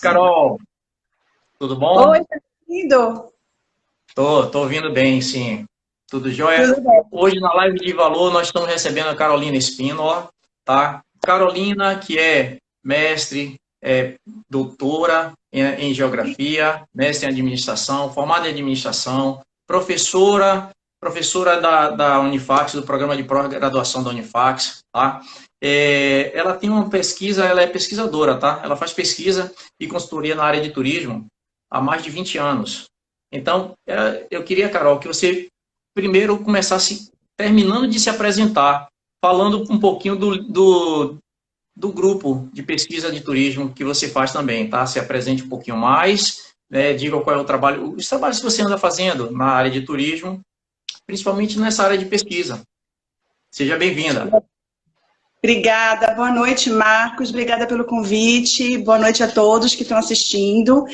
Carol, tudo bom? Oi, tá ouvindo? Tô ouvindo bem, sim. Tudo jóia? Tudo bem. Hoje na live de valor nós estamos recebendo a Carolina Espínola, tá? Carolina, que é mestre, doutora em geografia, mestre em administração, formada em administração, professora da Unifax, do programa de pós-graduação da Unifax, tá? Ela tem uma pesquisa, ela é pesquisadora, tá? Ela faz pesquisa e consultoria na área de turismo há mais de 20 anos. Então, eu queria, Carol, que você primeiro começasse terminando de se apresentar, falando um pouquinho do grupo de pesquisa de turismo que você faz também, tá? Se apresente um pouquinho mais, né? Diga qual é o trabalho, os trabalhos que você anda fazendo na área de turismo, principalmente nessa área de pesquisa. Seja bem-vinda. Obrigada, boa noite, Marcos. Obrigada pelo convite. Boa noite a todos que estão assistindo.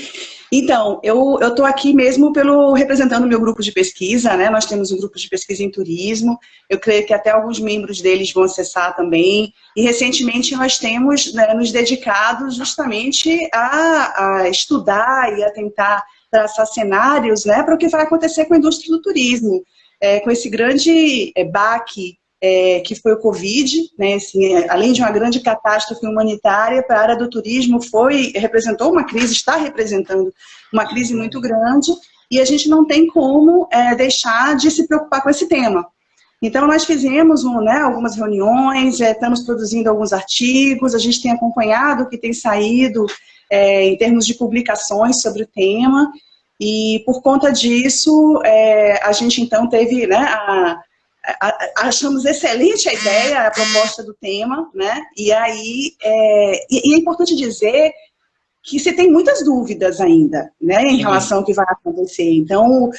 Então, eu estou aqui mesmo representando o meu grupo de pesquisa, né? Nós temos um grupo de pesquisa em turismo. Eu creio que até alguns membros deles vão acessar também. E recentemente nós temos, né, nos dedicado justamente a estudar e a tentar traçar cenários, né, para o que vai acontecer com a indústria do turismo. Com esse grande baque que foi o Covid, né, assim, além de uma grande catástrofe humanitária, para a área do turismo representou uma crise, está representando uma crise muito grande, e a gente não tem como deixar de se preocupar com esse tema. Então, nós fizemos algumas reuniões, estamos produzindo alguns artigos, a gente tem acompanhado o que tem saído em termos de publicações sobre o tema, e por conta disso, a gente então teve, né, achamos excelente a ideia, a proposta do tema, né? E aí é importante dizer que se tem muitas dúvidas ainda, né, em relação ao que vai acontecer. Então,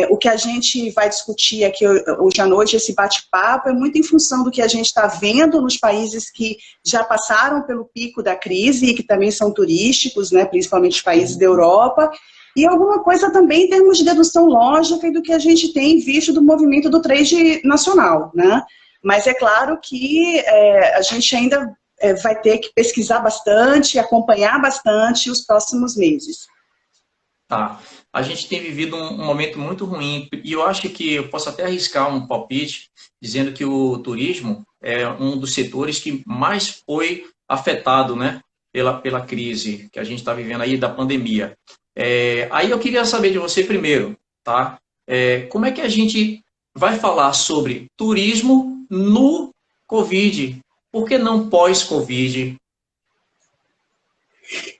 o que a gente vai discutir aqui hoje à noite, esse bate-papo, é muito em função do que a gente está vendo nos países que já passaram pelo pico da crise e que também são turísticos, né, principalmente os países da Europa, e alguma coisa também em termos de dedução lógica e do que a gente tem visto do movimento do trade nacional, né? Mas é claro que a gente ainda vai ter que pesquisar bastante, acompanhar bastante os próximos meses. Tá. A gente tem vivido um momento muito ruim e eu acho que eu posso até arriscar um palpite dizendo que o turismo é um dos setores que mais foi afetado, né, pela crise que a gente está vivendo aí da pandemia. Aí eu queria saber de você primeiro, tá? Como é que a gente vai falar sobre turismo no Covid? Por que não pós-Covid?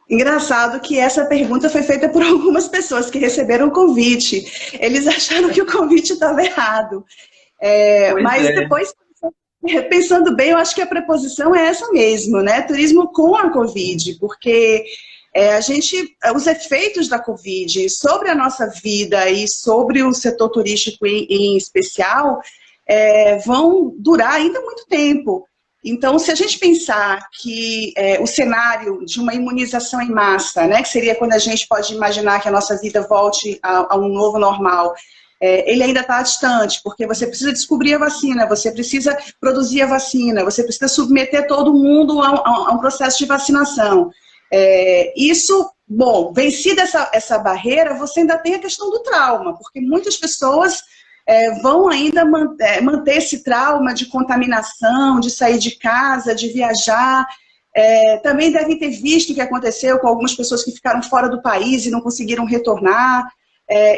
Engraçado que essa pergunta foi feita por algumas pessoas que receberam o convite. Eles acharam que o convite estava errado. Pois Mas é. depois, pensando bem, eu acho que a preposição é essa mesmo, né? Turismo com a Covid, porque os efeitos da Covid sobre a nossa vida e sobre o setor turístico em especial vão durar ainda muito tempo. Então, se a gente pensar que o cenário de uma imunização em massa, né, que seria quando a gente pode imaginar que a nossa vida volte a um novo normal, ele ainda está distante, porque você precisa descobrir a vacina, você precisa produzir a vacina, você precisa submeter todo mundo a um processo de vacinação. Bom, vencida essa barreira, você ainda tem a questão do trauma, porque muitas pessoas vão ainda manter esse trauma de contaminação, de sair de casa, de viajar. Também devem ter visto o que aconteceu com algumas pessoas que ficaram fora do país e não conseguiram retornar.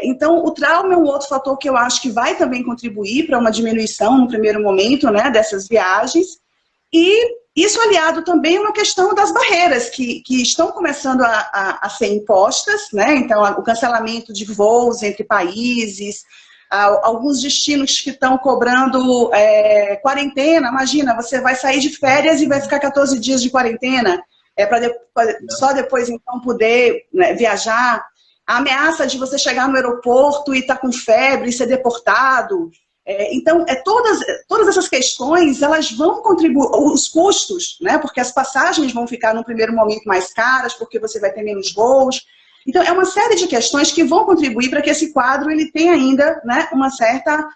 Então, o trauma é um outro fator que eu acho que vai também contribuir para uma diminuição no primeiro momento, né, dessas viagens. E isso aliado também a uma questão das barreiras que estão começando a ser impostas, né? Então, o cancelamento de voos entre países, alguns destinos que estão cobrando quarentena. Imagina, você vai sair de férias e vai ficar 14 dias de quarentena, só depois então poder, né, viajar. A ameaça de você chegar no aeroporto e estar com febre e ser deportado. Então, todas essas questões, elas vão contribuir, os custos, né, porque as passagens vão ficar no primeiro momento mais caras, porque você vai ter menos voos. Então, é uma série de questões que vão contribuir para que esse quadro ele tenha ainda, né, uma certa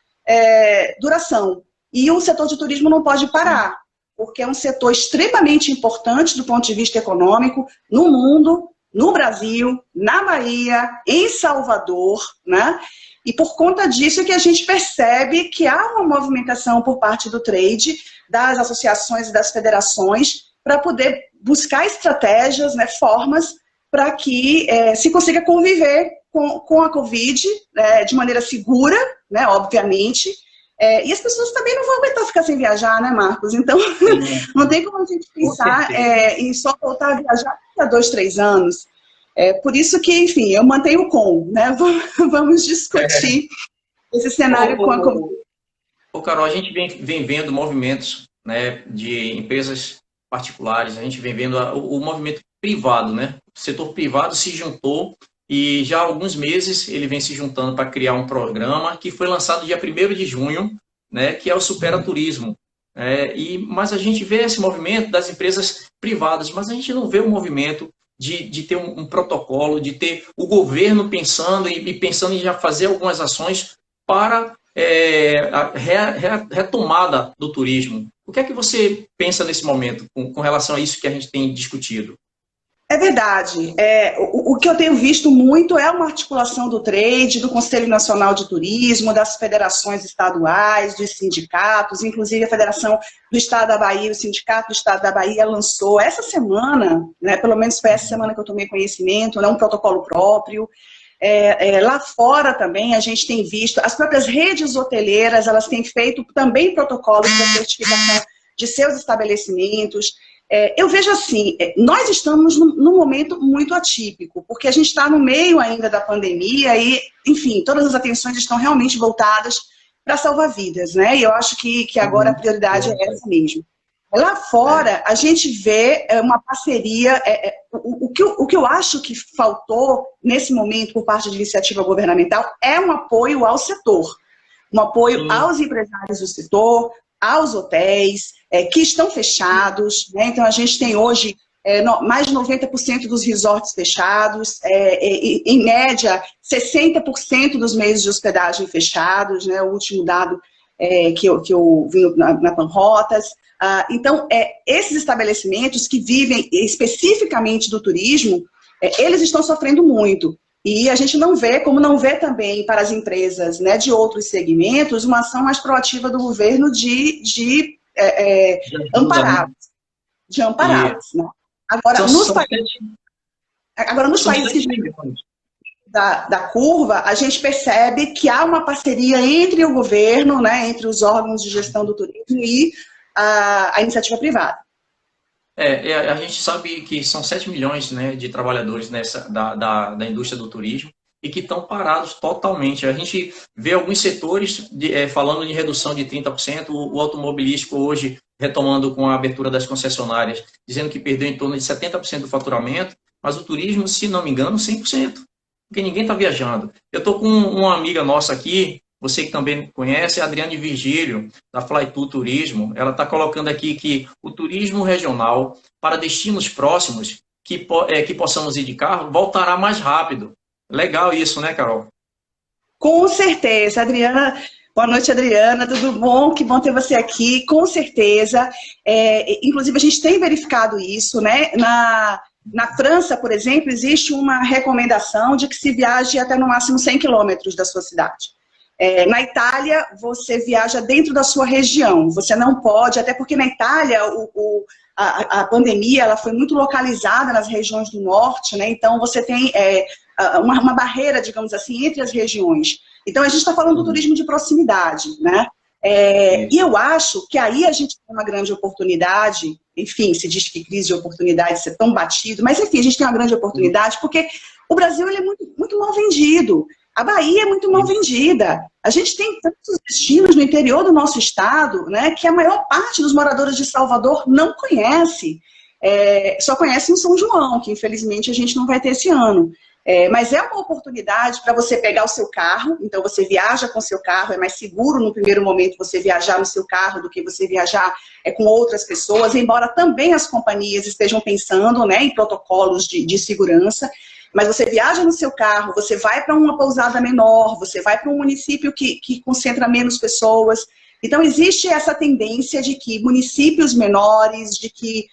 duração. E o setor de turismo não pode parar, porque é um setor extremamente importante do ponto de vista econômico no mundo, no Brasil, na Bahia, em Salvador, né? E por conta disso é que a gente percebe que há uma movimentação por parte do trade, das associações e das federações, para poder buscar estratégias, né, formas para que se consiga conviver com a Covid de maneira segura, né, obviamente. E as pessoas também não vão aguentar ficar sem viajar, né, Marcos? Então, não tem como a gente pensar em só voltar a viajar daqui a 2, 3 anos. Por isso que, enfim, eu mantenho o com, né? Vamos discutir esse cenário com a Covid. Carol, a gente vem vendo movimentos, né, de empresas particulares, a gente vem vendo o movimento privado, né? O setor privado se juntou e já há alguns meses ele vem se juntando para criar um programa que foi lançado dia 1º de junho, né, que é o Supera Turismo. Mas a gente vê esse movimento das empresas privadas, mas a gente não vê o movimento de ter um protocolo, de ter o governo pensando em já fazer algumas ações para a retomada do turismo. O que é que você pensa nesse momento com relação a isso que a gente tem discutido? É verdade. O que eu tenho visto muito é uma articulação do trade, do Conselho Nacional de Turismo, das federações estaduais, dos sindicatos, inclusive a Federação do Estado da Bahia, o Sindicato do Estado da Bahia lançou essa semana, né, pelo menos foi essa semana que eu tomei conhecimento, né, um protocolo próprio. Lá fora também a gente tem visto, as próprias redes hoteleiras, elas têm feito também protocolos para certificação de seus estabelecimentos. Eu vejo assim, nós estamos num momento muito atípico, porque a gente está no meio ainda da pandemia e, enfim, todas as atenções estão realmente voltadas para salvar vidas, né? E eu acho que agora a prioridade é essa mesmo. Lá fora, a gente vê uma parceria, o que eu acho que faltou nesse momento por parte de iniciativa governamental é um apoio ao setor, um apoio aos empresários do setor, aos hotéis, que estão fechados, né? Então a gente tem hoje mais de 90% dos resorts fechados, em média 60% dos meios de hospedagem fechados, né? O último dado que eu vi na Panrotas. Então, esses estabelecimentos que vivem especificamente do turismo, eles estão sofrendo muito. E a gente não vê, como não vê também para as empresas, né, de outros segmentos, uma ação mais proativa do governo de ampará-los. De ampará-los, né? Agora, nos países da curva, a gente percebe que há uma parceria entre o governo, né, entre os órgãos de gestão do turismo e a iniciativa privada. A gente sabe que são 7 milhões, né, de trabalhadores da indústria do turismo e que estão parados totalmente. A gente vê alguns setores falando de redução de 30%, o automobilístico hoje retomando com a abertura das concessionárias, dizendo que perdeu em torno de 70% do faturamento, mas o turismo, se não me engano, 100%, porque ninguém está viajando. Eu estou com uma amiga nossa aqui, você que também conhece, a Adriane Virgílio, da Flytour Turismo, ela está colocando aqui que o turismo regional, para destinos próximos, que possamos ir de carro, voltará mais rápido. Legal isso, né, Carol? Com certeza, Adriana. Boa noite, Adriana, tudo bom? Que bom ter você aqui, com certeza. Inclusive, a gente tem verificado isso, né? Na França, por exemplo, existe uma recomendação de que se viaje até no máximo 100 quilômetros da sua cidade. Na Itália, você viaja dentro da sua região, você não pode, até porque na Itália a pandemia ela foi muito localizada nas regiões do norte, né? Então você tem uma barreira, digamos assim, entre as regiões. Então a gente está falando do turismo de proximidade, né? E eu acho que aí a gente tem uma grande oportunidade, enfim, se diz que crise de oportunidade ser tão batido, mas enfim, a gente tem uma grande oportunidade porque o Brasil ele é muito, muito mal vendido. A Bahia é muito mal vendida. A gente tem tantos destinos no interior do nosso estado, né, que a maior parte dos moradores de Salvador não conhece. Só conhece em São João, que infelizmente a gente não vai ter esse ano. Mas é uma oportunidade para você pegar o seu carro, então você viaja com o seu carro, é mais seguro no primeiro momento você viajar no seu carro do que você viajar com outras pessoas, embora também as companhias estejam pensando, né, em protocolos de segurança. Mas você viaja no seu carro, você vai para uma pousada menor, você vai para um município que concentra menos pessoas. Então, existe essa tendência de que municípios menores, de que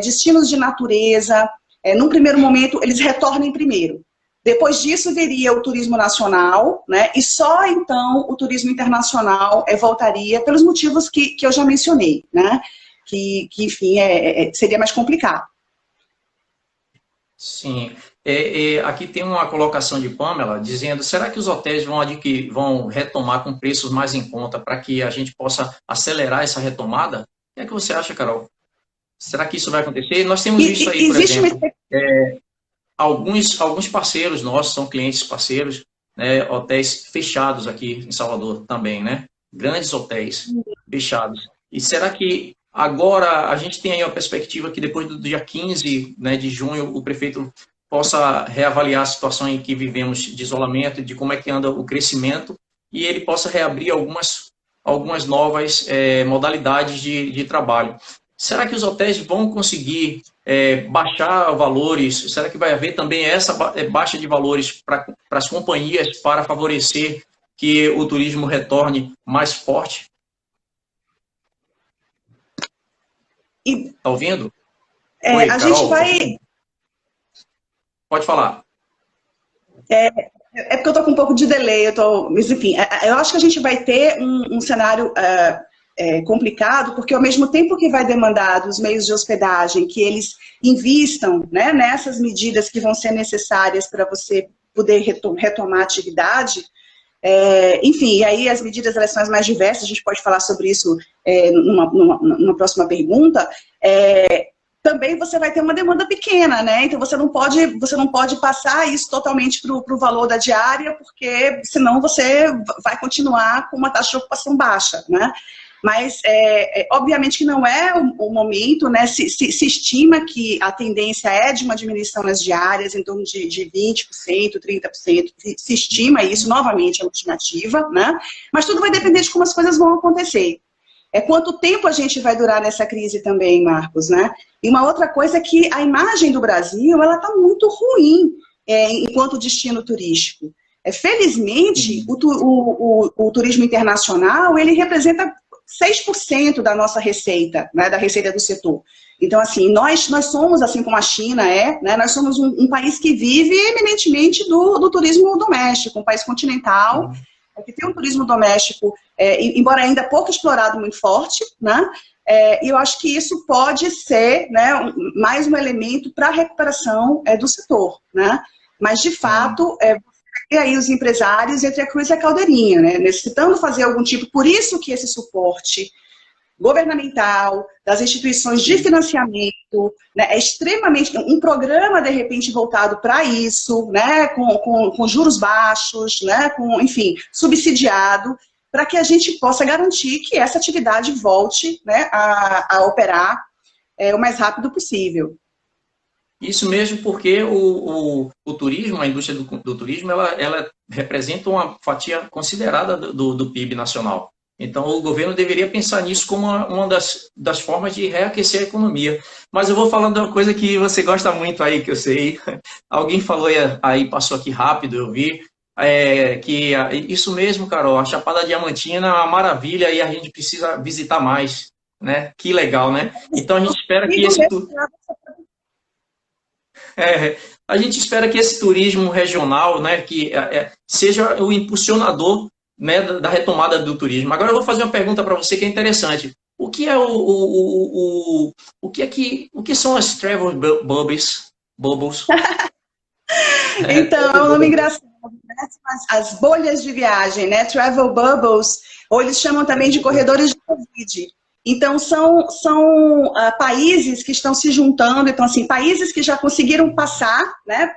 destinos de natureza, num primeiro momento, eles retornem primeiro. Depois disso, viria o turismo nacional, né? E só então o turismo internacional voltaria pelos motivos que eu já mencionei, né? Que enfim, seria mais complicado. Sim. Aqui tem uma colocação de Pamela dizendo, será que os hotéis vão retomar com preços mais em conta para que a gente possa acelerar essa retomada? O que é que você acha, Carol? Será que isso vai acontecer? Nós temos visto aí, por exemplo, alguns parceiros nossos, são clientes parceiros, né, hotéis fechados aqui em Salvador também, né? Grandes hotéis fechados. E será que agora a gente tem aí a perspectiva que depois do dia 15, né, de junho, o prefeito possa reavaliar a situação em que vivemos de isolamento, de como é que anda o crescimento, e ele possa reabrir algumas novas modalidades de trabalho. Será que os hotéis vão conseguir baixar valores? Será que vai haver também essa baixa de valores para as companhias para favorecer que o turismo retorne mais forte? Está ouvindo? Oi, a Carol, gente vai... Pode falar. Porque eu estou com um pouco de delay, mas enfim, eu acho que a gente vai ter um cenário complicado, porque ao mesmo tempo que vai demandar dos meios de hospedagem que eles invistam, né, nessas medidas que vão ser necessárias para você poder retomar a atividade, enfim, e aí as medidas elas são as mais diversas, a gente pode falar sobre isso numa próxima pergunta, também você vai ter uma demanda pequena, né? Então você não pode passar isso totalmente para o valor da diária, porque senão você vai continuar com uma taxa de ocupação baixa, né? Mas, obviamente que não é o momento, né? Se estima que a tendência é de uma diminuição nas diárias, em torno de 20%, 30%, se estima isso, novamente, é uma estimativa, né? Mas tudo vai depender de como as coisas vão acontecer. Quanto tempo a gente vai durar nessa crise também, Marcos, né? E uma outra coisa é que a imagem do Brasil, ela está muito ruim enquanto destino turístico. Felizmente, o turismo internacional, ele representa 6% da nossa receita, né, da receita do setor. Então, assim, nós somos, assim como a China né, nós somos um país que vive eminentemente do turismo doméstico, um país continental, que tem um turismo doméstico, embora ainda pouco explorado, muito forte, né? E eu acho que isso pode ser, né, mais um elemento para a recuperação do setor, né? Mas, de fato, e aí os empresários entre a cruz e a caldeirinha, né? Necessitando fazer algum tipo, por isso que esse suporte governamental, das instituições de financiamento, né, é extremamente, um programa de repente voltado para isso, né, com juros baixos, né, enfim, subsidiado, para que a gente possa garantir que essa atividade volte, né, a operar o mais rápido possível. Isso mesmo, porque o turismo, a indústria do turismo, ela representa uma fatia considerada do PIB nacional. Então, o governo deveria pensar nisso como uma das formas de reaquecer a economia. Mas eu vou falando de uma coisa que você gosta muito aí, que eu sei. Alguém falou aí, passou aqui rápido, eu vi. Isso mesmo, Carol, a Chapada Diamantina é uma maravilha e a gente precisa visitar mais, né? Que legal, né? Então, a gente espera que a gente espera que esse turismo regional, né, que seja o impulsionador, né, da retomada do turismo. Agora eu vou fazer uma pergunta para você que é interessante. O que é o que são as travel bubbles? Então, é um nome engraçado, né? As bolhas de viagem, né? Travel bubbles, ou eles chamam também de corredores de Covid. Então, são países que estão se juntando, então, assim, países que já conseguiram passar, né,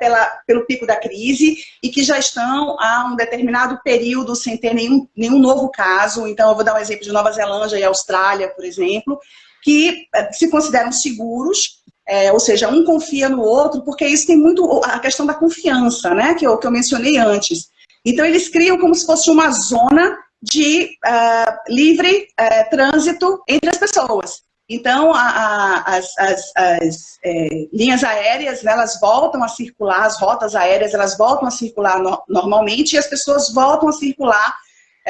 pelo pico da crise e que já estão há um determinado período sem ter nenhum novo caso. Então, eu vou dar um exemplo de Nova Zelândia e Austrália, por exemplo, que se consideram seguros, ou seja, um confia no outro, porque isso tem muito a questão da confiança, né, que eu mencionei antes. Então, eles criam como se fosse uma zona de livre trânsito entre as pessoas. Então, as linhas aéreas, né, elas voltam a circular, as rotas aéreas, elas voltam a circular normalmente e as pessoas voltam a circular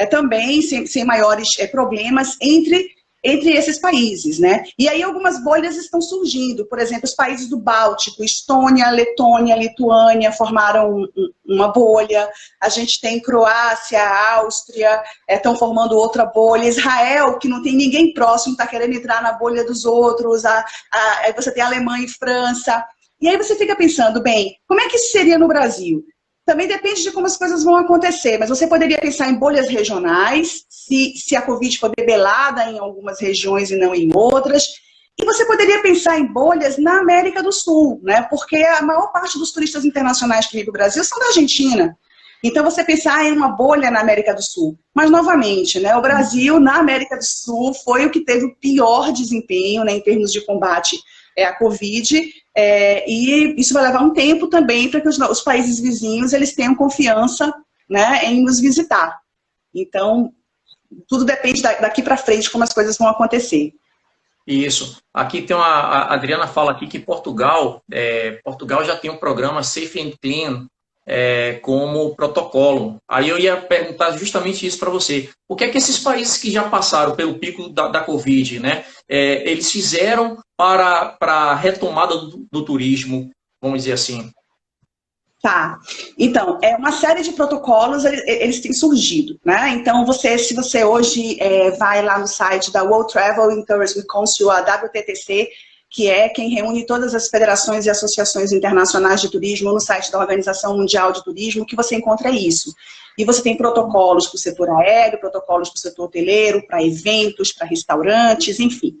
também sem maiores problemas entre entre esses países, né? E aí algumas bolhas estão surgindo, por exemplo, os países do Báltico, Estônia, Letônia, Lituânia formaram uma bolha, a gente tem Croácia, Áustria, estão formando outra bolha, Israel, que não tem ninguém próximo, está querendo entrar na bolha dos outros, aí você tem Alemanha e França, e aí você fica pensando, bem, como é que isso seria no Brasil? Também depende de como as coisas vão acontecer, mas você poderia pensar em bolhas regionais, se a Covid for debelada em algumas regiões e não em outras, e você poderia pensar em bolhas na América do Sul, né? Porque a maior parte dos turistas internacionais que vêm para o Brasil são da Argentina. Então, você pensar em uma bolha na América do Sul. Mas, novamente, né, o Brasil, na América do Sul, foi o que teve o pior desempenho, né, em termos de combate à Covid, e isso vai levar um tempo também para que os países vizinhos eles tenham confiança, né, em nos visitar. Então, tudo depende daqui para frente como as coisas vão acontecer. Isso. Aqui tem a Adriana fala aqui que Portugal já tem um programa Safe and Clean como protocolo. Aí eu ia perguntar justamente isso para você. O que é que esses países que já passaram pelo pico da Covid, né, eles fizeram para a retomada do turismo, vamos dizer assim? Tá, então, uma série de protocolos, eles têm surgido, né? Então, se você hoje vai lá no site da World Travel and Tourism Council, a WTTC, que é quem reúne todas as federações e associações internacionais de turismo, no site da Organização Mundial de Turismo, que você encontra isso. E você tem protocolos para o setor aéreo, protocolos para o setor hoteleiro, para eventos, para restaurantes, enfim.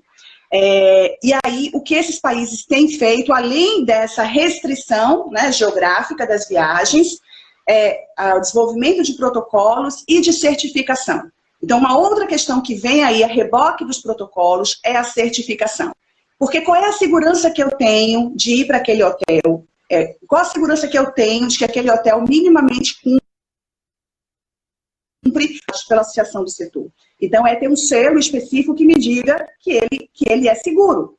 E aí, o que esses países têm feito, além dessa restrição, né, geográfica das viagens, o desenvolvimento de protocolos e de certificação. Então, uma outra questão que vem aí a reboque dos protocolos é a certificação. Porque qual é a segurança que eu tenho de ir para aquele hotel? Qual a segurança que eu tenho de que aquele hotel minimamente cumpre pela associação do setor? Então, ter um selo específico que me diga que ele é seguro.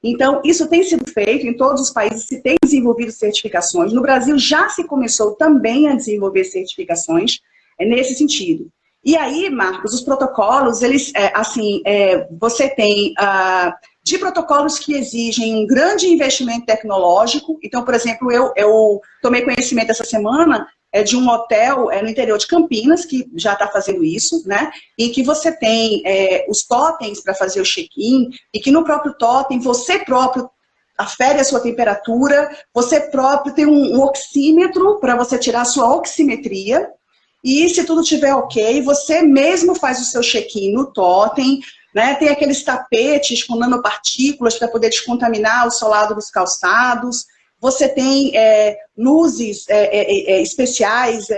Então, isso tem sido feito em todos os países, se tem desenvolvido certificações. No Brasil, já se começou também a desenvolver certificações nesse sentido. E aí, Marcos, os protocolos, eles, você tem de protocolos que exigem um grande investimento tecnológico. Então, por exemplo, eu tomei conhecimento essa semana de um hotel no interior de Campinas, que já está fazendo isso, né? Em que você tem os totens para fazer o check-in, e que no próprio totem, você próprio afere a sua temperatura, você próprio tem um oxímetro para você tirar a sua oximetria, e se tudo estiver ok, você mesmo faz o seu check-in no totem, né? Tem aqueles tapetes com nanopartículas para poder descontaminar o solado dos calçados. Você tem luzes especiais,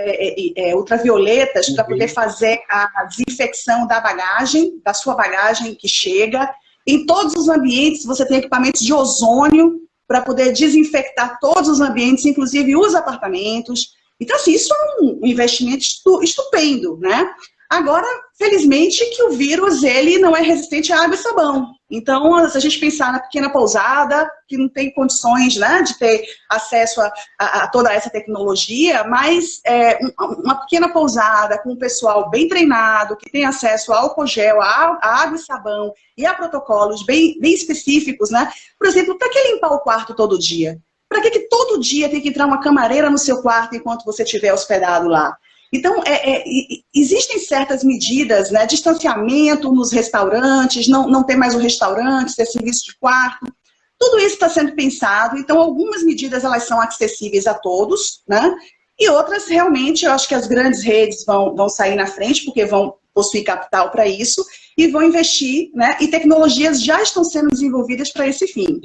ultravioletas, para poder fazer a desinfecção da bagagem, da sua bagagem que chega. Em todos os ambientes, você tem equipamentos de ozônio para poder desinfectar todos os ambientes, inclusive os apartamentos. Então, assim, isso é um investimento estupendo, né? Agora, felizmente, que o vírus, ele não é resistente à água e sabão. Então, se a gente pensar na pequena pousada, que não tem condições, né, de ter acesso a toda essa tecnologia, mas uma pequena pousada com um pessoal bem treinado, que tem acesso ao álcool gel, a água e sabão e a protocolos bem específicos, né? Por exemplo, para que limpar o quarto todo dia? Para que todo dia tem que entrar uma camareira no seu quarto enquanto você estiver hospedado lá? Então, existem certas medidas, né, distanciamento nos restaurantes, não ter mais um restaurante, ter serviço de quarto, tudo isso está sendo pensado. Então, algumas medidas elas são acessíveis a todos, né, e outras realmente, eu acho que as grandes redes vão sair na frente, porque vão possuir capital para isso, e vão investir, né, e tecnologias já estão sendo desenvolvidas para esse fim.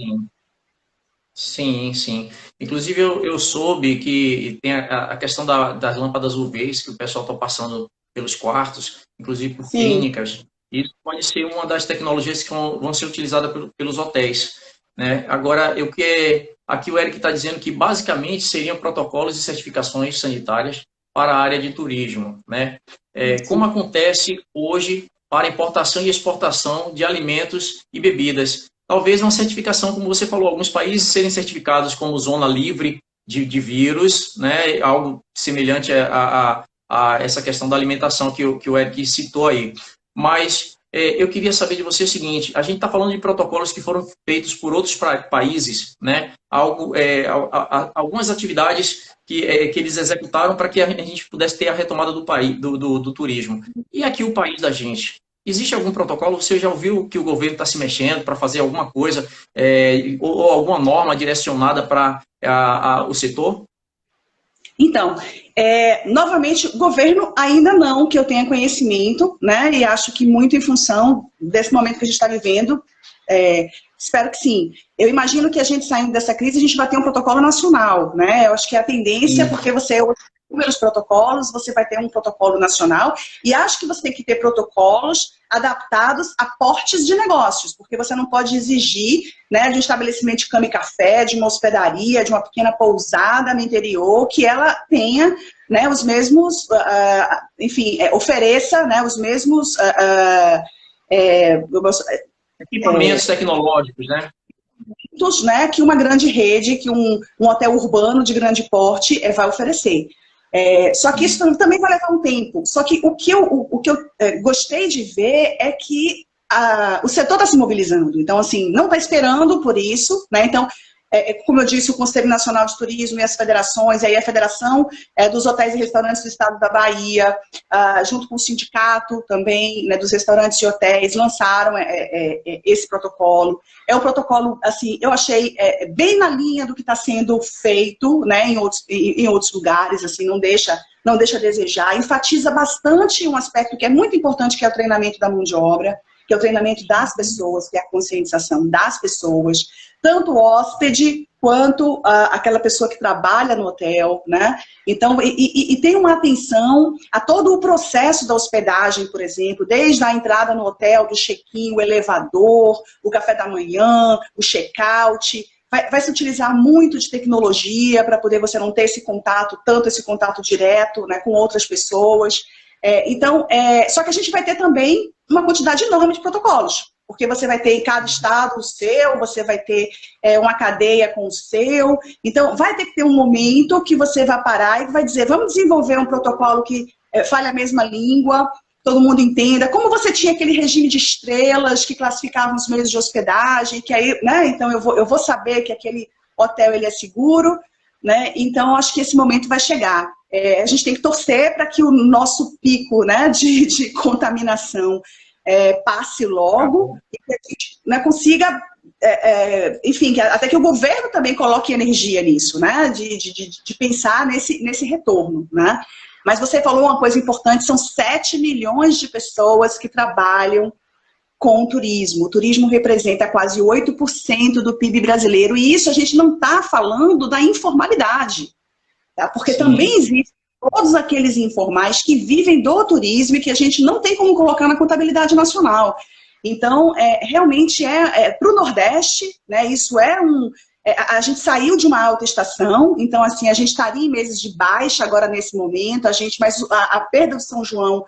Sim, sim. Inclusive, eu soube que tem a questão das lâmpadas UVs que o pessoal está passando pelos quartos, inclusive por clínicas. Isso pode ser uma das tecnologias que vão ser utilizadas pelos hotéis, né? Agora, aqui o Eric está dizendo que basicamente seriam protocolos e certificações sanitárias para a área de turismo, né? Como acontece hoje para importação e exportação de alimentos e bebidas. Talvez uma certificação, como você falou, alguns países serem certificados como zona livre de vírus, né? Algo semelhante a essa questão da alimentação que o Eric citou aí. Mas eu queria saber de você o seguinte, a gente está falando de protocolos que foram feitos por outros países, né? Algumas atividades que eles executaram para que a gente pudesse ter a retomada do país, do turismo. E aqui o país da gente? Existe algum protocolo? Você já ouviu que o governo está se mexendo para fazer alguma coisa, ou alguma norma direcionada para o setor? Então, novamente, o governo ainda não, que eu tenha conhecimento, né? E acho que muito em função desse momento que a gente está vivendo, espero que sim. Eu imagino que a gente saindo dessa crise, a gente vai ter um protocolo nacional, né? Eu acho que é a tendência, porque você inúmeros protocolos, você vai ter um protocolo nacional, e acho que você tem que ter protocolos adaptados a portes de negócios, porque você não pode exigir, né, de um estabelecimento de cama e café, de uma hospedaria, de uma pequena pousada no interior, que ela tenha, né, os mesmos, enfim, ofereça, né, os mesmos equipamentos tecnológicos, né? Que uma grande rede, que um hotel urbano de grande porte vai oferecer. Só que isso também vai levar um tempo. Só que o que eu gostei de ver é que o setor está se mobilizando. Então, assim, não está esperando por isso, né? Então, como eu disse, o Conselho Nacional de Turismo e as federações, aí a Federação dos Hotéis e Restaurantes do Estado da Bahia, junto com o sindicato também, né, dos restaurantes e hotéis, lançaram esse protocolo. É um protocolo, assim, eu achei bem na linha do que está sendo feito, né, em outros lugares, assim, não deixa a desejar, enfatiza bastante um aspecto que é muito importante, que é o treinamento da mão de obra, que é o treinamento das pessoas, que é a conscientização das pessoas, tanto o hóspede quanto aquela pessoa que trabalha no hotel, né? Então, e tem uma atenção a todo o processo da hospedagem, por exemplo, desde a entrada no hotel, do check-in, o elevador, o café da manhã, o check-out. Vai se utilizar muito de tecnologia para poder você não ter esse contato direto, né, com outras pessoas. Então, só que a gente vai ter também uma quantidade enorme de protocolos, porque você vai ter em cada estado o seu, você vai ter uma cadeia com o seu. Então, vai ter que ter um momento que você vai parar e vai dizer, vamos desenvolver um protocolo que fale a mesma língua, todo mundo entenda. Como você tinha aquele regime de estrelas que classificavam os meios de hospedagem, que aí, né, então eu vou saber que aquele hotel ele é seguro, né? Então, acho que esse momento vai chegar. A gente tem que torcer para que o nosso pico, né, de contaminação passe logo e que a gente, né, consiga, enfim, até que o governo também coloque energia nisso, né, de pensar nesse retorno, né. Mas você falou uma coisa importante, são 7 milhões de pessoas que trabalham com o turismo. O turismo representa quase 8% do PIB brasileiro, e isso a gente não está falando da informalidade, tá? Porque também existem todos aqueles informais que vivem do turismo e que a gente não tem como colocar na contabilidade nacional. Então, realmente para o Nordeste, né, isso a gente saiu de uma alta estação, então assim, a gente estaria em meses de baixa agora nesse momento, mas a perda do São João,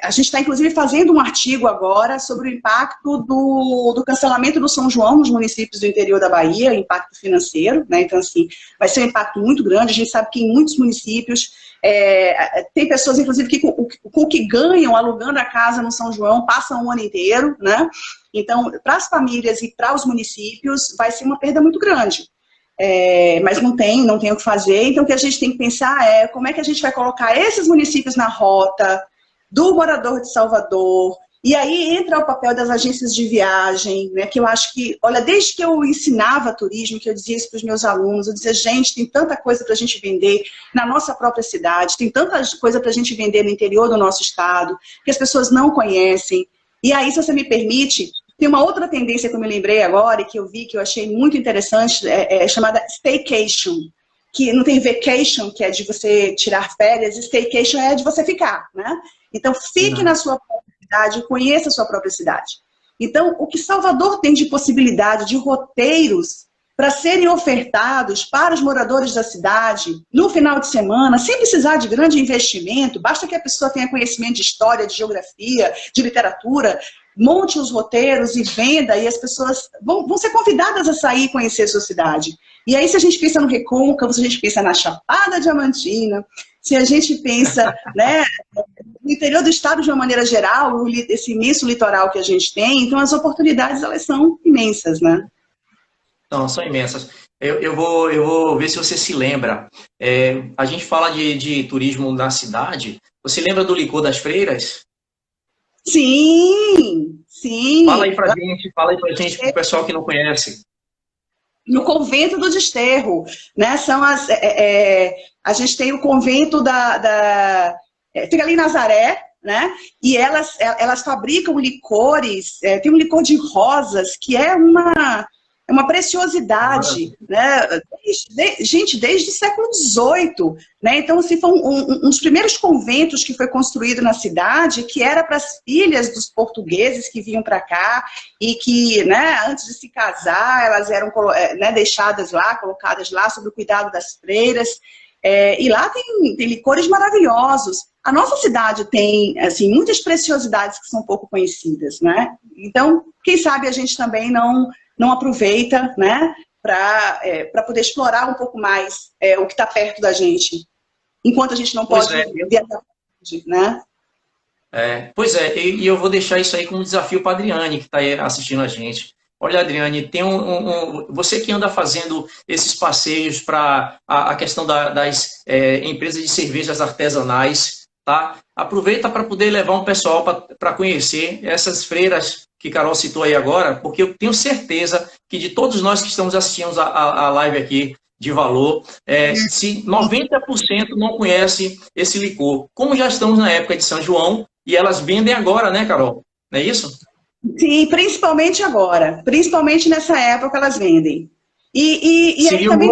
a gente está inclusive fazendo um artigo agora sobre o impacto do cancelamento do São João nos municípios do interior da Bahia, impacto financeiro, né? Então assim, vai ser um impacto muito grande. A gente sabe que em muitos municípios tem pessoas inclusive que com o que ganham alugando a casa no São João passam o ano inteiro, né? Então, para as famílias e para os municípios vai ser uma perda muito grande. Mas não tem o que fazer. Então, o que a gente tem que pensar é como é que a gente vai colocar esses municípios na rota do morador de Salvador. E aí entra o papel das agências de viagem, né, que eu acho que, olha, desde que eu ensinava turismo, que eu dizia isso para os meus alunos, eu dizia, gente, tem tanta coisa para a gente vender na nossa própria cidade, tem tanta coisa para a gente vender no interior do nosso estado, que as pessoas não conhecem. E aí, se você me permite, tem uma outra tendência que eu me lembrei agora e que eu vi, que eu achei muito interessante, chamada staycation, que não tem vacation, que é de você tirar férias, e staycation é de você ficar, né? Então, fique na sua própria cidade, conheça a sua própria cidade. Então, o que Salvador tem de possibilidade de roteiros para serem ofertados para os moradores da cidade no final de semana, sem precisar de grande investimento, basta que a pessoa tenha conhecimento de história, de geografia, de literatura, monte os roteiros e venda, e as pessoas vão ser convidadas a sair e conhecer a sua cidade. E aí, se a gente pensa no Recôncavo, se a gente pensa na Chapada Diamantina, se a gente pensa, né, no interior do estado de uma maneira geral, esse imenso litoral que a gente tem, então as oportunidades, elas são imensas, né? Não, são imensas. Eu vou ver se você se lembra. A gente fala de turismo na cidade. Você lembra do licor das freiras? Sim, sim. Fala aí pra gente, pro pessoal que não conhece. No convento do Desterro, né? São a gente tem o convento fica ali em Nazaré, né? E elas fabricam licores, tem um licor de rosas que é uma preciosidade, né? Gente, desde o século XVIII, né? Então, assim, foi um dos primeiros conventos que foi construído na cidade, que era para as filhas dos portugueses que vinham para cá e que, né, antes de se casar, elas eram, né, deixadas lá, colocadas lá sob o cuidado das freiras. E lá tem licores maravilhosos. A nossa cidade tem, assim, muitas preciosidades que são pouco conhecidas, né? Então, quem sabe a gente também não aproveita, né, para poder explorar um pouco mais o que está perto da gente, enquanto a gente não pode viajar, né? Pois é, e eu vou deixar isso aí como desafio para a Adriane, que está aí assistindo a gente. Olha, Adriane, tem você que anda fazendo esses passeios para a questão das empresas de cervejas artesanais, tá? Aproveita para poder levar um pessoal para conhecer essas freiras que Carol citou aí agora, porque eu tenho certeza que de todos nós que estamos assistindo a live aqui de valor, se 90% não conhece esse licor, como já estamos na época de São João, e elas vendem agora, né, Carol? Não é isso? Sim, principalmente agora. Principalmente nessa época elas vendem. E aí também...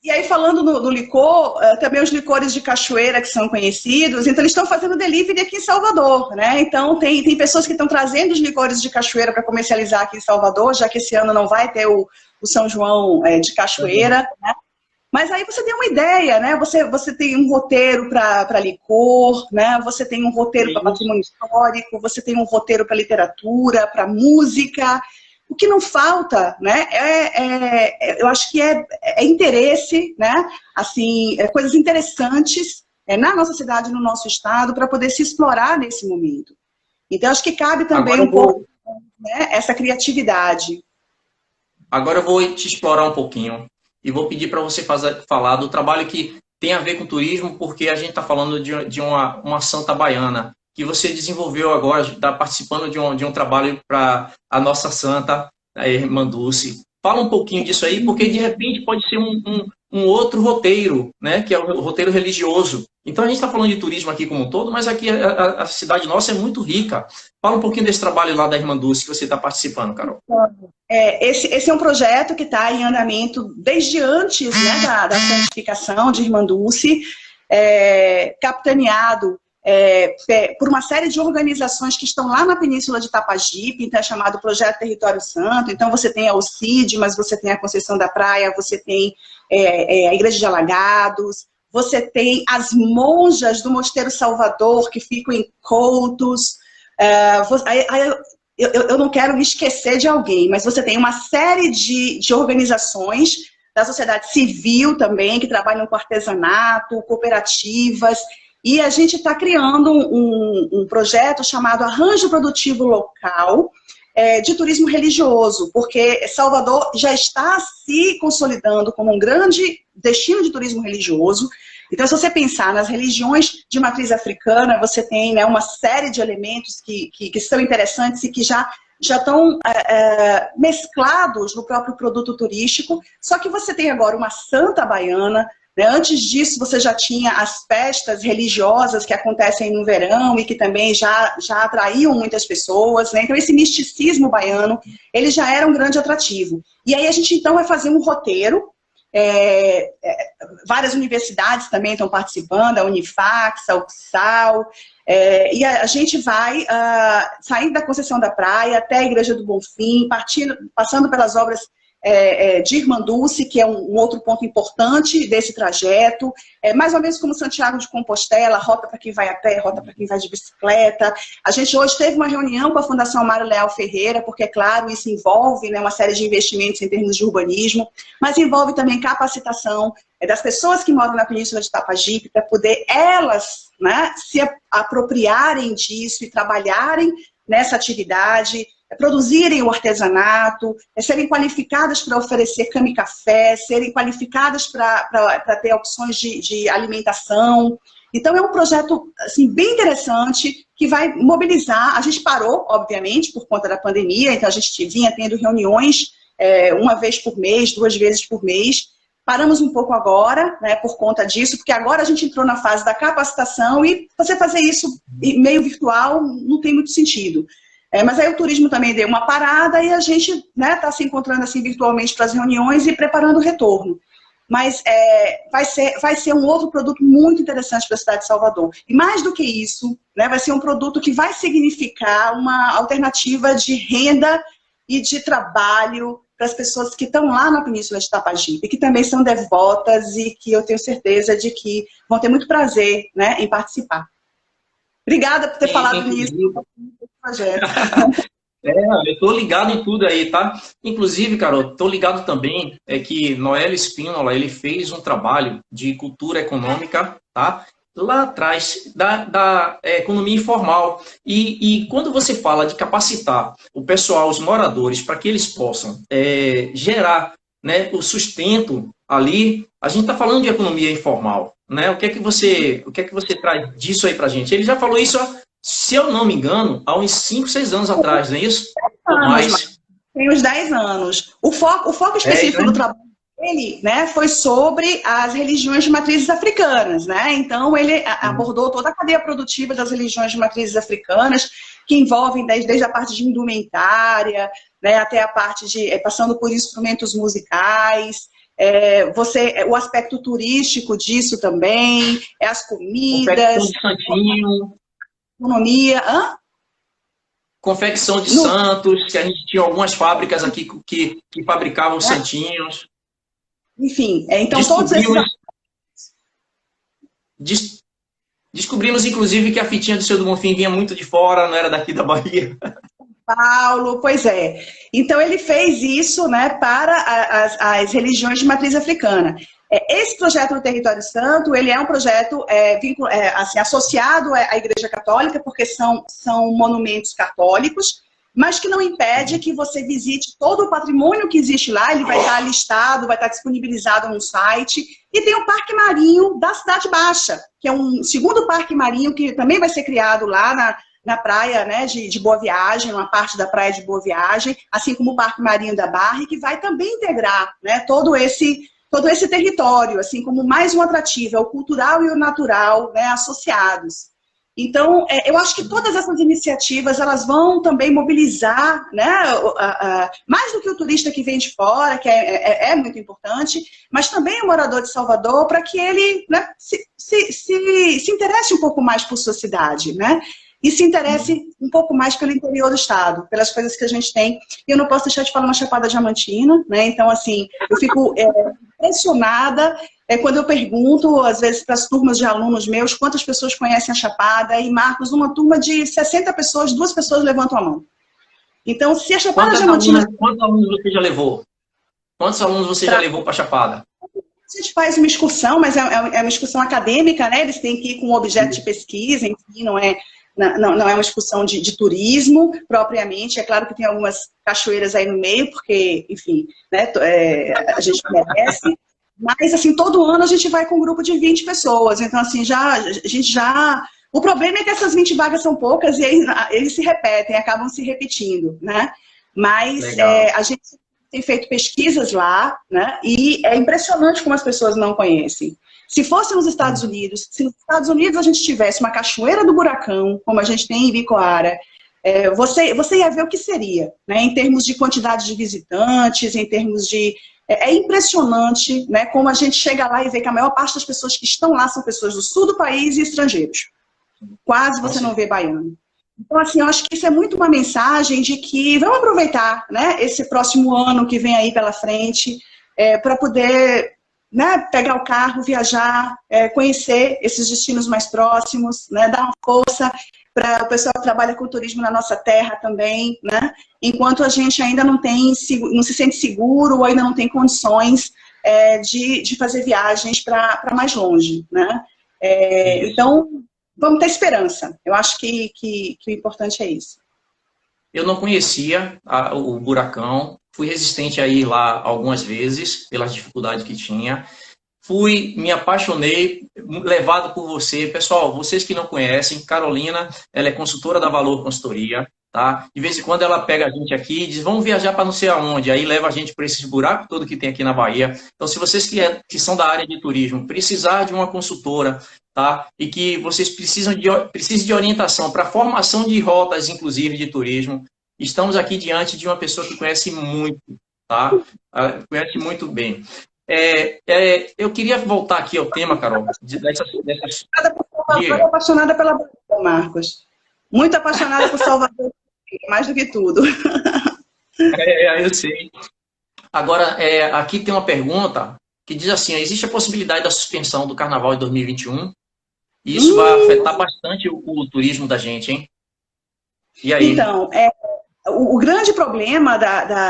E aí, falando no licor, também os licores de cachoeira que são conhecidos, então eles estão fazendo delivery aqui em Salvador, né? Então tem pessoas que estão trazendo os licores de cachoeira para comercializar aqui em Salvador, já que esse ano não vai ter o São João de cachoeira, né? Mas aí você tem uma ideia, né? Você tem um roteiro para licor, né? Você tem um roteiro para patrimônio histórico, você tem um roteiro para literatura, para música. O que não falta, né, eu acho que é interesse, né, assim, coisas interessantes na nossa cidade, no nosso estado, para poder se explorar nesse momento. Então, acho que cabe também pouco, né, essa criatividade. Agora eu vou te explorar um pouquinho e vou pedir para você falar do trabalho que tem a ver com turismo, porque a gente está falando de uma santa baiana, que você desenvolveu agora, está participando de um trabalho para a nossa santa, a irmã Dulce. Fala um pouquinho disso aí, porque de repente pode ser um outro roteiro, né, que é o roteiro religioso. Então a gente está falando de turismo aqui como um todo, mas aqui a cidade nossa é muito rica. Fala um pouquinho desse trabalho lá da irmã Dulce que você está participando, Carol. Esse é um projeto que está em andamento desde antes, né, da santificação de irmã Dulce, capitaneado por uma série de organizações que estão lá na Península de Tapajipe, então é chamado Projeto Território Santo. Então você tem a OCID, mas você tem a Conceição da Praia, você tem a Igreja de Alagados, você tem as monjas do Mosteiro Salvador, que ficam em Coutos. Eu não quero me esquecer de alguém, mas você tem uma série de organizações da sociedade civil também, que trabalham com artesanato, cooperativas. E a gente está criando um projeto chamado Arranjo Produtivo Local de turismo religioso, porque Salvador já está se consolidando como um grande destino de turismo religioso. Então, se você pensar nas religiões de matriz africana, você tem, né, uma série de elementos que são interessantes e que já estão mesclados no próprio produto turístico, só que você tem agora uma santa baiana. Antes disso, você já tinha as festas religiosas que acontecem no verão e que também já atraíam muitas pessoas, né? Então, esse misticismo baiano, ele já era um grande atrativo. E aí a gente, então, vai fazer um roteiro. Várias universidades também estão participando, a Unifax, a UFSAL, e a gente vai sair da Conceição da Praia até a Igreja do Bonfim, passando pelas obras de Irmanduce, que é um outro ponto importante desse trajeto, mais ou menos como Santiago de Compostela, rota para quem vai a pé, rota para quem vai de bicicleta. A gente hoje teve uma reunião com a Fundação Mário Leal Ferreira, porque, é claro, isso envolve, né, uma série de investimentos em termos de urbanismo, mas envolve também capacitação das pessoas que moram na Península de Itapajipe, para poder elas, né, se apropriarem disso e trabalharem nessa atividade, produzirem o artesanato, serem qualificadas para oferecer cama e café, serem qualificadas para ter opções de alimentação. Então, é um projeto assim, bem interessante, que vai mobilizar. A gente parou, obviamente, por conta da pandemia, então a gente vinha tendo reuniões uma vez por mês, 2 vezes por mês. Paramos um pouco agora, né, por conta disso, porque agora a gente entrou na fase da capacitação e você fazer isso meio virtual não tem muito sentido. Mas aí o turismo também deu uma parada e a gente, né, tá se encontrando assim virtualmente para as reuniões e preparando o retorno. Mas vai ser um outro produto muito interessante para a cidade de Salvador. E mais do que isso, né, vai ser um produto que vai significar uma alternativa de renda e de trabalho para as pessoas que estão lá na Península de Itapajipe, que também são devotas e que eu tenho certeza de que vão ter muito prazer, né, em participar. Obrigada por ter falado nisso. Eu tô ligado em tudo aí, tá? Inclusive, Carol, tô ligado também que Noélio Spínola, ele fez um trabalho de cultura econômica, tá? Lá atrás, da economia informal. E quando você fala de capacitar o pessoal, os moradores, para que eles possam gerar, né, o sustento ali, a gente está falando de economia informal, né? O que é que você traz disso aí para a gente? Ele já falou isso, se eu não me engano, há uns 5, 6 anos atrás, não é isso? Mas tem uns 10 anos. O foco específico do trabalho dele, né, foi sobre as religiões de matrizes africanas, né? Então ele abordou toda a cadeia produtiva das religiões de matrizes africanas, que envolvem desde a parte de indumentária, né, até a parte de passando por instrumentos musicais. O aspecto turístico disso também, as comidas, economia, confecção de santos, que a gente tinha algumas fábricas aqui que fabricavam santinhos. Enfim, então todos esses... Descobrimos, inclusive, que a fitinha do Seu do Bonfim vinha muito de fora, não era daqui da Bahia. Paulo, pois é. Então ele fez isso, né, para as religiões de matriz africana. Esse projeto do Território Santo, ele é um projeto assim, associado à Igreja Católica, porque são monumentos católicos, mas que não impede que você visite todo o patrimônio que existe lá. Ele vai estar listado, vai estar disponibilizado no site. E tem o Parque Marinho da Cidade Baixa, que é um segundo parque marinho que também vai ser criado lá na praia, né, de Boa Viagem, uma parte da praia de Boa Viagem, assim como o Parque Marinho da Barra, que vai também integrar, né, todo esse território, assim como mais um atrativo, é o cultural e o natural, né, associados. Então, eu acho que todas essas iniciativas, elas vão também mobilizar, né, mais do que o turista que vem de fora, que é muito importante, mas também o morador de Salvador, para que ele, né, se interesse um pouco mais por sua cidade, né? E se interesse um pouco mais pelo interior do estado, pelas coisas que a gente tem. E eu não posso deixar de falar na Chapada Diamantina, né? Então, assim, eu fico impressionada quando eu pergunto, às vezes, para as turmas de alunos meus, quantas pessoas conhecem a Chapada, e Marcos, numa turma de 60 pessoas, 2 pessoas levantam a mão. Então, se a Chapada Diamantina... Quantos alunos você já levou? Quantos alunos você já levou para a Chapada? A gente faz uma excursão, mas é uma excursão acadêmica, né? Eles têm que ir com um objeto de pesquisa, enfim, não é uma excursão de turismo propriamente. É claro que tem algumas cachoeiras aí no meio, porque, enfim, né, a gente merece. Mas, assim, todo ano a gente vai com um grupo de 20 pessoas. Então, assim, a gente já... O problema é que essas 20 vagas são poucas e eles se repetem, acabam se repetindo, né? Mas a gente tem feito pesquisas lá, né? E é impressionante como as pessoas não conhecem. Se fosse nos Estados Unidos, se nos Estados Unidos a gente tivesse uma cachoeira do Buracão, como a gente tem em Ibicoara, você ia ver o que seria, né? Em termos de quantidade de visitantes, em termos de... É impressionante, né, como a gente chega lá e vê que a maior parte das pessoas que estão lá são pessoas do sul do país e estrangeiros. Quase você não vê baiano. Então, assim, eu acho que isso é muito uma mensagem de que vamos aproveitar, né, esse próximo ano que vem aí pela frente, para poder, né, pegar o carro, viajar, conhecer esses destinos mais próximos, né, dar uma força para o pessoal que trabalha com turismo na nossa terra também, né, enquanto a gente ainda não se sente seguro ou ainda não tem condições de fazer viagens para mais longe, né. Então, vamos ter esperança. Eu acho que o importante é isso. Eu não conhecia o Buracão, fui resistente a ir lá algumas vezes, pelas dificuldades que tinha. Me apaixonei, levado por você. Pessoal, vocês que não conhecem, Carolina, ela é consultora da Valor Consultoria, tá? De vez em quando ela pega a gente aqui e diz, vamos viajar para não sei aonde, aí leva a gente para esses buracos todo que tem aqui na Bahia. Então, se vocês que são da área de turismo, precisar de uma consultora, tá? E que vocês precisem de orientação para formação de rotas, inclusive, de turismo, estamos aqui diante de uma pessoa que conhece muito, tá? Conhece muito bem. Eu queria voltar aqui ao tema, Carol, dessas... Estou apaixonada pela Bahia, Marcos. Muito apaixonada por Salvador, mais do que tudo. Eu sei. Agora, aqui tem uma pergunta que diz assim, existe a possibilidade da suspensão do Carnaval de 2021? E isso vai afetar bastante o turismo da gente, hein? E aí? Então, o grande problema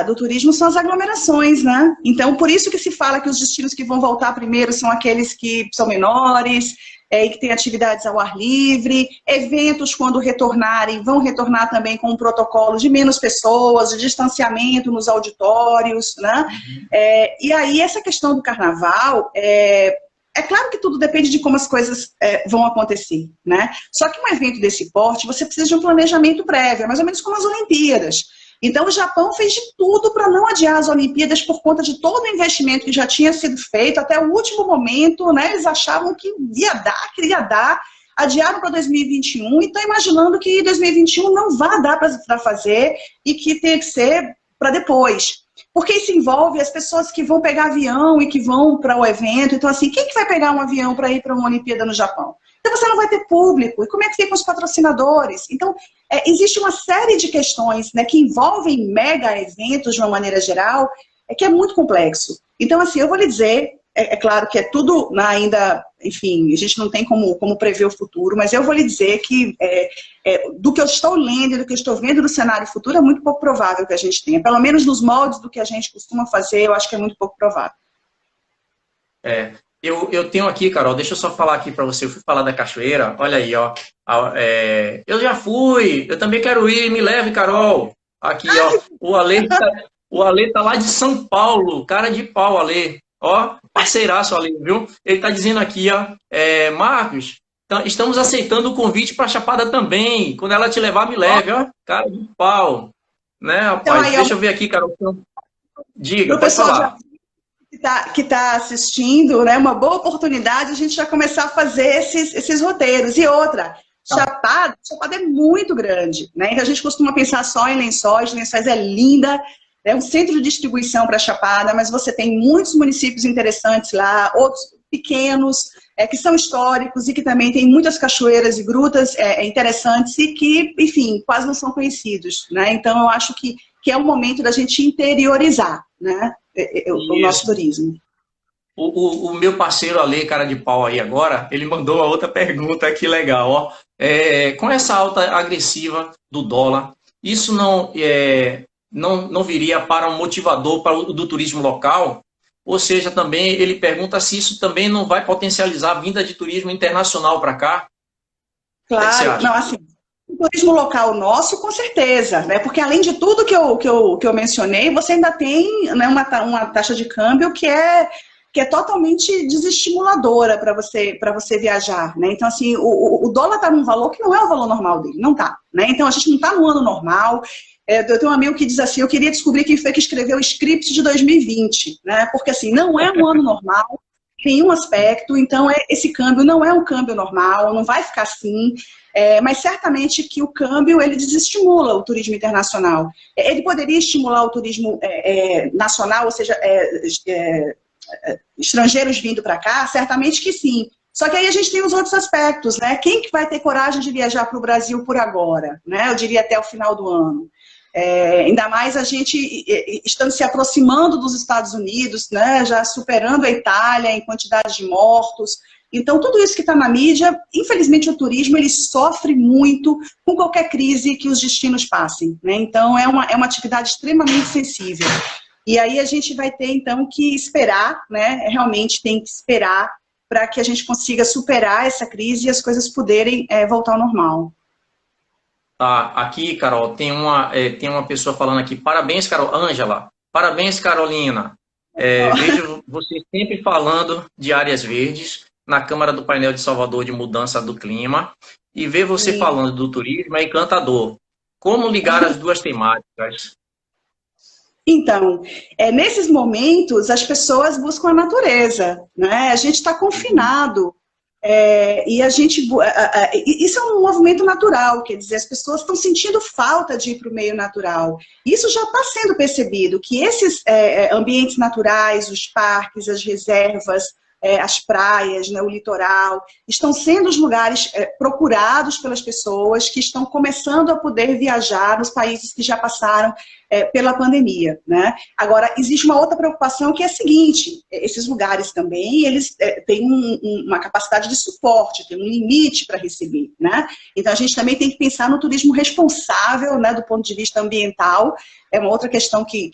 do turismo são as aglomerações, né? Então, por isso que se fala que os destinos que vão voltar primeiro são aqueles que são menores, e que têm atividades ao ar livre. Eventos, quando retornarem, vão retornar também com um protocolo de menos pessoas, de distanciamento nos auditórios, né? E aí, essa questão do carnaval, é claro que tudo depende de como as coisas vão acontecer, né? Só que um evento desse porte, você precisa de um planejamento prévio, mais ou menos como as Olimpíadas. Então, o Japão fez de tudo para não adiar as Olimpíadas por conta de todo o investimento que já tinha sido feito até o último momento, né? Eles achavam que queria dar, adiaram para 2021 e estão imaginando que 2021 não vai dar para fazer e que tem que ser para depois. Porque isso envolve as pessoas que vão pegar avião e que vão para o evento. Então, assim, quem que vai pegar um avião para ir para uma Olimpíada no Japão? Então, você não vai ter público. E como é que fica os patrocinadores? Então, existe uma série de questões, né, que envolvem mega eventos de uma maneira geral, que é muito complexo. Então, assim, eu vou lhe dizer, é claro que é tudo ainda, enfim, a gente não tem como prever o futuro, mas eu vou lhe dizer que do que eu estou lendo e do que eu estou vendo do cenário futuro, é muito pouco provável que a gente tenha. Pelo menos nos moldes do que a gente costuma fazer, eu acho que é muito pouco provável. Eu tenho aqui, Carol, deixa eu só falar aqui para você, eu fui falar da cachoeira, olha aí, ó. Eu já fui, eu também quero ir, me leve, Carol. Aqui, ó, o Ale tá lá de São Paulo, cara de pau, Ale. Ó, parceiraço ali, viu? Ele tá dizendo aqui, ó, Marcos, estamos aceitando o convite para Chapada também. Quando ela te levar, me leve, ó. Cara de pau. Né, rapaz? Então, aí, deixa eu ver aqui, Carol. Diga, pode falar. Que está assistindo, né? Uma boa oportunidade a gente já começar a fazer esses roteiros. E outra, Chapada é muito grande, né? Então a gente costuma pensar só em Lençóis é linda. É um centro de distribuição para a Chapada, mas você tem muitos municípios interessantes lá, outros pequenos, que são históricos e que também tem muitas cachoeiras e grutas interessantes e que, enfim, quase não são conhecidos, né? Então, eu acho que é um momento da gente interiorizar, né, o nosso turismo. O meu parceiro Ale, cara de pau aí agora, ele mandou a outra pergunta, que legal, ó. Com essa alta agressiva do dólar, isso não viria para um motivador do turismo local? Ou seja, também ele pergunta se isso também não vai potencializar a vinda de turismo internacional para cá? Claro, não, assim, o turismo local nosso, com certeza, né? Porque além de tudo que eu mencionei, você ainda tem, né, uma taxa de câmbio que é totalmente desestimuladora para você viajar, né? Então, assim, o dólar está num valor que não é o valor normal dele, não está, né? Então, a gente não está no ano normal. Eu tenho um amigo que diz assim, eu queria descobrir quem foi que escreveu o script de 2020, né? Porque, assim, não é um ano normal em nenhum aspecto, então esse câmbio não é um câmbio normal, não vai ficar assim, mas certamente que o câmbio, ele desestimula o turismo internacional. Ele poderia estimular o turismo nacional, ou seja, estrangeiros vindo para cá? Certamente que sim, Só que aí a gente tem os outros aspectos, né? Quem que vai ter coragem de viajar para o Brasil por agora, né? Eu diria até o final do ano. Ainda mais a gente estando se aproximando dos Estados Unidos, né? Já superando a Itália em quantidade de mortos. Então, tudo isso que está na mídia, infelizmente o turismo ele sofre muito com qualquer crise que os destinos passem, né? Então, é uma atividade extremamente sensível. E aí a gente vai ter, então, que esperar, né? Realmente tem que esperar para que a gente consiga superar essa crise e as coisas poderem voltar ao normal. Tá, aqui, Carol, tem uma pessoa falando aqui, parabéns, Carol, Ângela, parabéns, Carolina. Vejo você sempre falando de áreas verdes na Câmara do Painel de Salvador de Mudança do Clima, e ver você falando do turismo é encantador. Como ligar as duas temáticas? Então, nesses momentos, as pessoas buscam a natureza, né? A gente está confinado, e a gente... isso é um movimento natural, quer dizer, as pessoas estão sentindo falta de ir para o meio natural. Isso já está sendo percebido, que esses ambientes naturais, os parques, as reservas, as praias, né, o litoral, estão sendo os lugares procurados pelas pessoas que estão começando a poder viajar nos países que já passaram pela pandemia, né? Agora, existe uma outra preocupação que é a seguinte, esses lugares também, eles têm uma capacidade de suporte, tem um limite para receber, né? Então, a gente também tem que pensar no turismo responsável, né, do ponto de vista ambiental, é uma outra questão que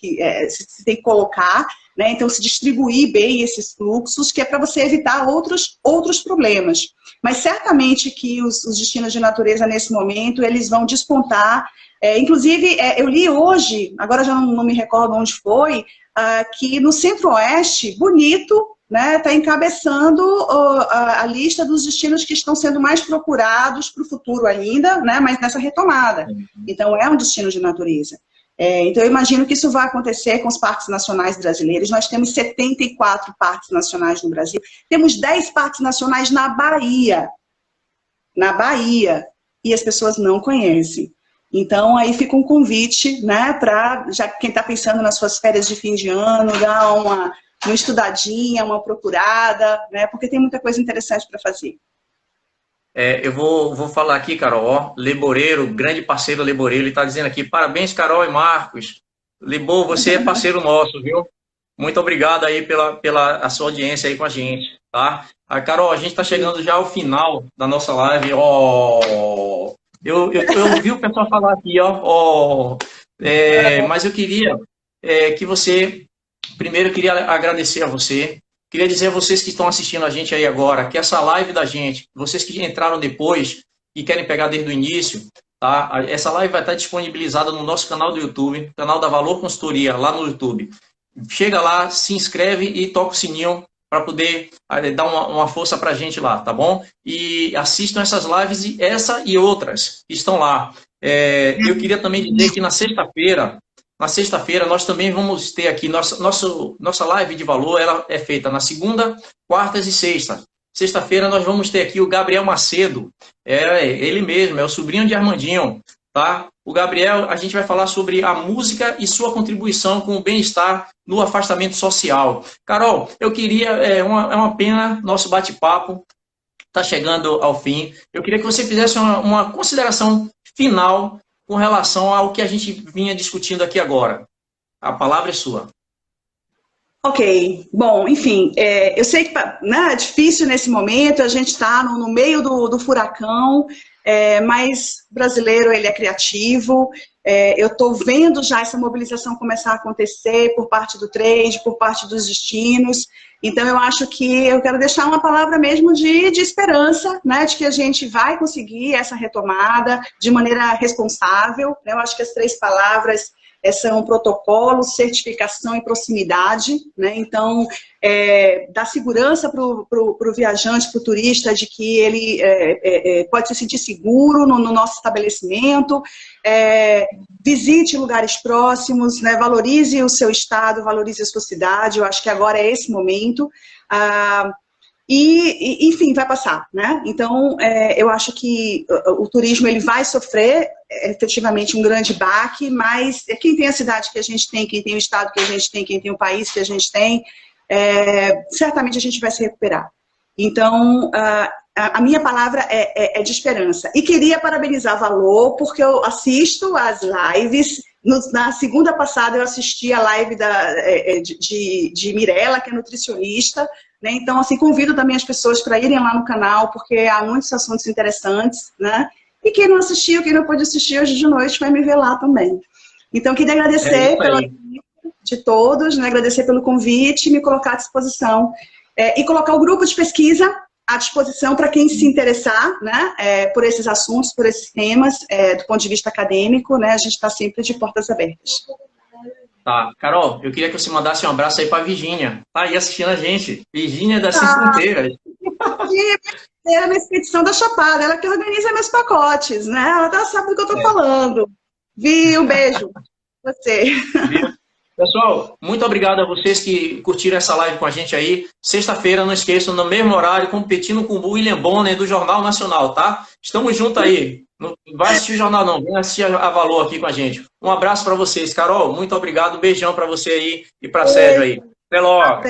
se tem que colocar, né? Então, se distribuir bem esses fluxos, que é para você evitar outros problemas. Mas certamente que os destinos de natureza, nesse momento, eles vão despontar. Inclusive, eu li hoje, agora já não me recordo onde foi, que no Centro-Oeste, Bonito, né, está encabeçando a lista dos destinos que estão sendo mais procurados para o futuro ainda, né, mas nessa retomada. Então, é um destino de natureza. Então, eu imagino que isso vai acontecer com os parques nacionais brasileiros. Nós temos 74 parques nacionais no Brasil. Temos 10 parques nacionais na Bahia. Na Bahia. E as pessoas não conhecem. Então, aí fica um convite, né, para já quem está pensando nas suas férias de fim de ano, dar uma estudadinha, uma procurada, né, porque tem muita coisa interessante para fazer. Eu vou falar aqui, Carol, ó, Leboreiro, grande parceiro Leboreiro, ele está dizendo aqui, parabéns, Carol e Marcos. Lebor, você é parceiro nosso, viu? Muito obrigado aí pela a sua audiência aí com a gente, tá? Carol, a gente está chegando já ao final da nossa live, ó. Eu ouvi o pessoal falar aqui, ó. Mas eu queria que você, primeiro eu queria agradecer a você. Queria dizer a vocês que estão assistindo a gente aí agora, que essa live da gente, vocês que entraram depois e querem pegar desde o início, tá? Essa live vai estar disponibilizada no nosso canal do YouTube, canal da Valor Consultoria, lá no YouTube. Chega lá, se inscreve e toca o sininho para poder dar uma força para a gente lá, tá bom? E assistam essas lives, essa e outras que estão lá. Eu queria também dizer que na sexta-feira, nós também vamos ter aqui, nossa live de valor, ela é feita na segunda, quartas e sexta. Sexta-feira nós vamos ter aqui o Gabriel Macedo, ele mesmo, é o sobrinho de Armandinho, tá? O Gabriel, a gente vai falar sobre a música e sua contribuição com o bem-estar no afastamento social. Carol, eu queria, é uma pena, nosso bate-papo está chegando ao fim. Eu queria que você fizesse uma consideração final com relação ao que a gente vinha discutindo aqui agora. A palavra é sua. Ok, bom, enfim, eu sei que né, é difícil nesse momento, a gente está no meio do furacão, mas o brasileiro ele é criativo, eu estou vendo já essa mobilização começar a acontecer por parte do trade, por parte dos destinos, então eu acho que eu quero deixar uma palavra mesmo de esperança, né, de que a gente vai conseguir essa retomada de maneira responsável, né, eu acho que as 3 palavras são protocolo, certificação e proximidade, né? Então, dá segurança para o viajante, para o turista, de que ele pode se sentir seguro no nosso estabelecimento, visite lugares próximos, né? Valorize o seu estado, valorize a sua cidade, eu acho que agora é esse momento. Enfim, vai passar, né? Então, eu acho que o turismo ele vai sofrer efetivamente um grande baque, mas quem tem a cidade que a gente tem, quem tem o estado que a gente tem, quem tem o país que a gente tem, certamente a gente vai se recuperar. Então, a minha palavra é de esperança. E queria parabenizar a Valor, porque eu assisto às lives. Na segunda passada, eu assisti a live de Mirella, que é nutricionista, né? Então, assim, convido também as pessoas para irem lá no canal, porque há muitos assuntos interessantes, né? E quem não assistiu, quem não pôde assistir hoje de noite, vai me ver lá também. Então, queria agradecer de todos, né? Agradecer pelo convite, me colocar à disposição. E colocar o grupo de pesquisa à disposição para quem se interessar, né, por esses assuntos, por esses temas, do ponto de vista acadêmico, né, a gente está sempre de portas abertas. Tá, Carol, eu queria que você mandasse um abraço aí para a Virgínia, tá aí assistindo a gente. Virgínia das Sem Fronteiras. É na expedição da Chapada, ela que organiza meus pacotes, né, ela sabe do que eu estou falando. Vi, um beijo pra você. Pessoal, muito obrigado a vocês que curtiram essa live com a gente aí. Sexta-feira, não esqueçam, no mesmo horário, competindo com o William Bonner do Jornal Nacional, tá? Estamos juntos aí. Não vai assistir o jornal não, vem assistir a Valor aqui com a gente. Um abraço para vocês. Carol, muito obrigado, um beijão para você aí e para Sérgio aí. Até logo.